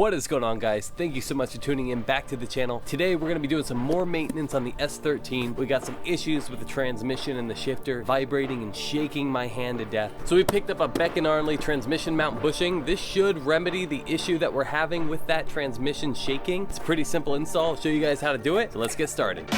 What is going on, guys? Thank you so much for tuning in back to the channel. Today we're going to be doing some more maintenance on the S13. We got some issues with the transmission and the shifter vibrating and shaking my hand to death. So we picked up a Beck & Arnley transmission mount bushing. This should remedy the issue that we're having with that transmission shaking. It's a pretty simple install. I'll show you guys how to do it. So let's get started.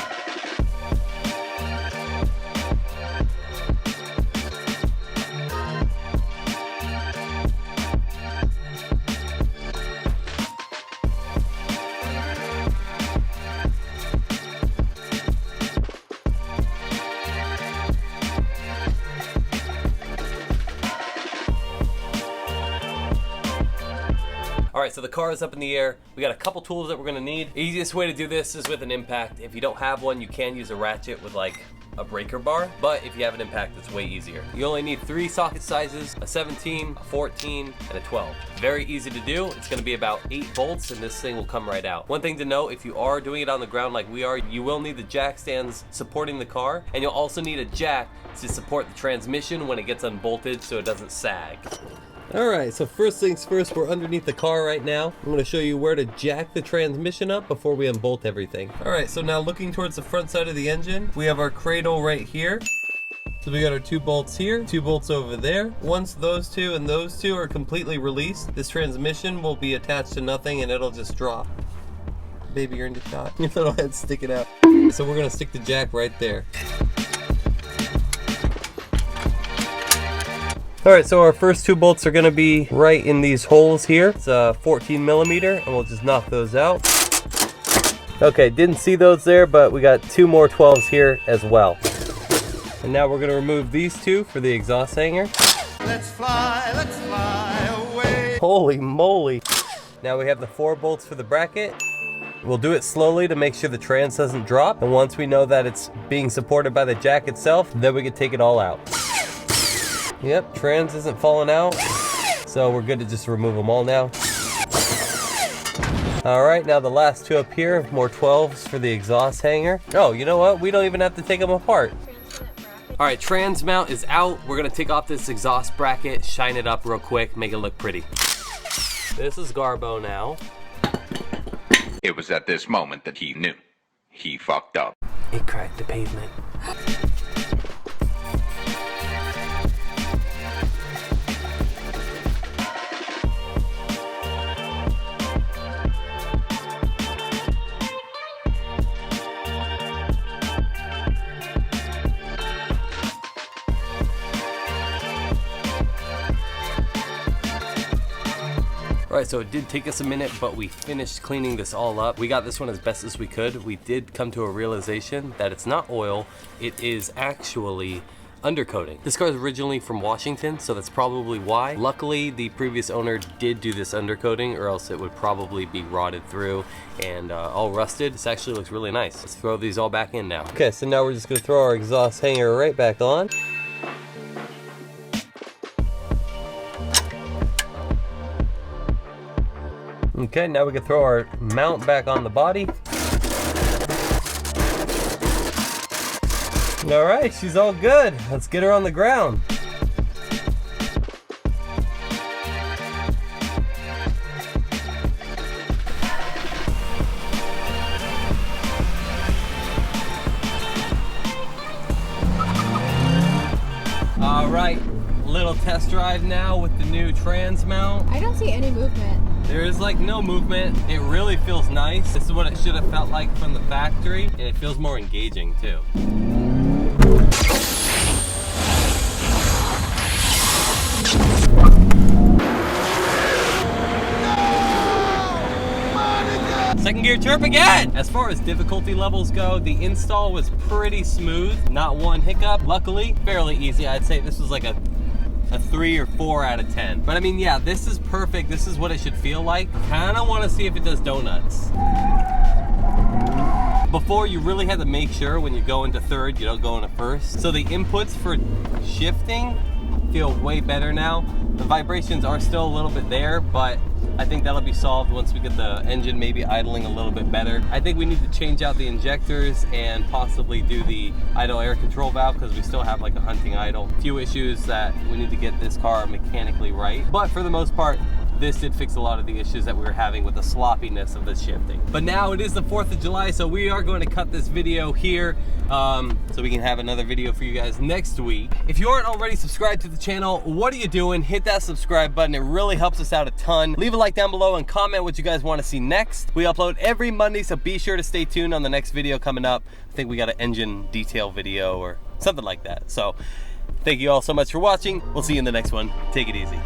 Alright, so the car is up in the air. We got a couple tools that we're gonna need. The easiest way to do this is with an impact. If you don't have one, you can use a ratchet with like a breaker bar, but if you have an impact, it's way easier. You only need 3 socket sizes, a 17, a 14, and a 12. Very easy to do. It's gonna be about 8 bolts and this thing will come right out. One thing to note, if you are doing it on the ground like we are, you will need the jack stands supporting the car, and you'll also need a jack to support the transmission when it gets unbolted so it doesn't sag. Alright, so first things first, we're underneath the car right now. I'm going to show you where to jack the transmission up before we unbolt everything. Alright, so now looking towards the front side of the engine, we have our cradle right here. So we got our 2 bolts here, 2 bolts over there. Once those 2 and those 2 are completely released, this transmission will be attached to nothing and it'll just drop. Baby, you're in the shot. Your little head's sticking out. So we're going to stick the jack right there. Alright, so our first 2 bolts are going to be right in these holes here. It's a 14 millimeter, and we'll just knock those out. Okay, didn't see those there, but we got 2 more 12s here as well. And now we're going to remove these 2 for the exhaust hanger. Let's fly away. Holy moly. Now we have the 4 bolts for the bracket. We'll do it slowly to make sure the trans doesn't drop. And once we know that it's being supported by the jack itself, then we can take it all out. Yep, trans isn't falling out, so we're good to just remove them all now. Alright, now the last 2 up here, more 12s for the exhaust hanger. Oh, you know what? We don't even have to take them apart. Alright, trans mount is out. We're going to take off this exhaust bracket, shine it up real quick, make it look pretty. This is Garbo now. It was at this moment that he knew. He fucked up. It cracked the pavement. Alright, so it did take us a minute, but we finished cleaning this all up. We got this one as best as we could. We did come to a realization that it's not oil, it is actually undercoating. This car is originally from Washington, so that's probably why. Luckily, the previous owner did do this undercoating, or else it would probably be rotted through and all rusted. This actually looks really nice. Let's throw these all back in now. Okay, so now we're just gonna throw our exhaust hanger right back on. Okay, now we can throw our mount back on the body. All right, she's all good. Let's get her on the ground. All right, little test drive now with the new trans mount. I don't see any movement. There is like no movement. It really feels nice. This is what it should have felt like from the factory, and it feels more engaging too. Second gear chirp again! As far as difficulty levels go, the install was pretty smooth. Not one hiccup. Luckily, fairly easy. I'd say this was like a 3 or 4 out of 10. But I mean, yeah, this is perfect. This is what it should feel like. Kind of want to see if it does donuts. Before, you really had to make sure when you go into third, you don't go into first. So the inputs for shifting feel way better now. The vibrations are still a little bit there, but I think that'll be solved once we get the engine maybe idling a little bit better. I think we need to change out the injectors and possibly do the idle air control valve because we still have like a hunting idle. A few issues that we need to get this car mechanically right. But for the most part, this did fix a lot of the issues that we were having with the sloppiness of the shifting. But now it is the 4th of July, so we are going to cut this video here so we can have another video for you guys next week. If you aren't already subscribed to the channel, what are you doing? Hit that subscribe button. It really helps us out a ton. Leave a like down below and comment what you guys want to see next. We upload every Monday, so be sure to stay tuned on the next video coming up. I think we got an engine detail video or something like that. So thank you all so much for watching. We'll see you in the next one. Take it easy.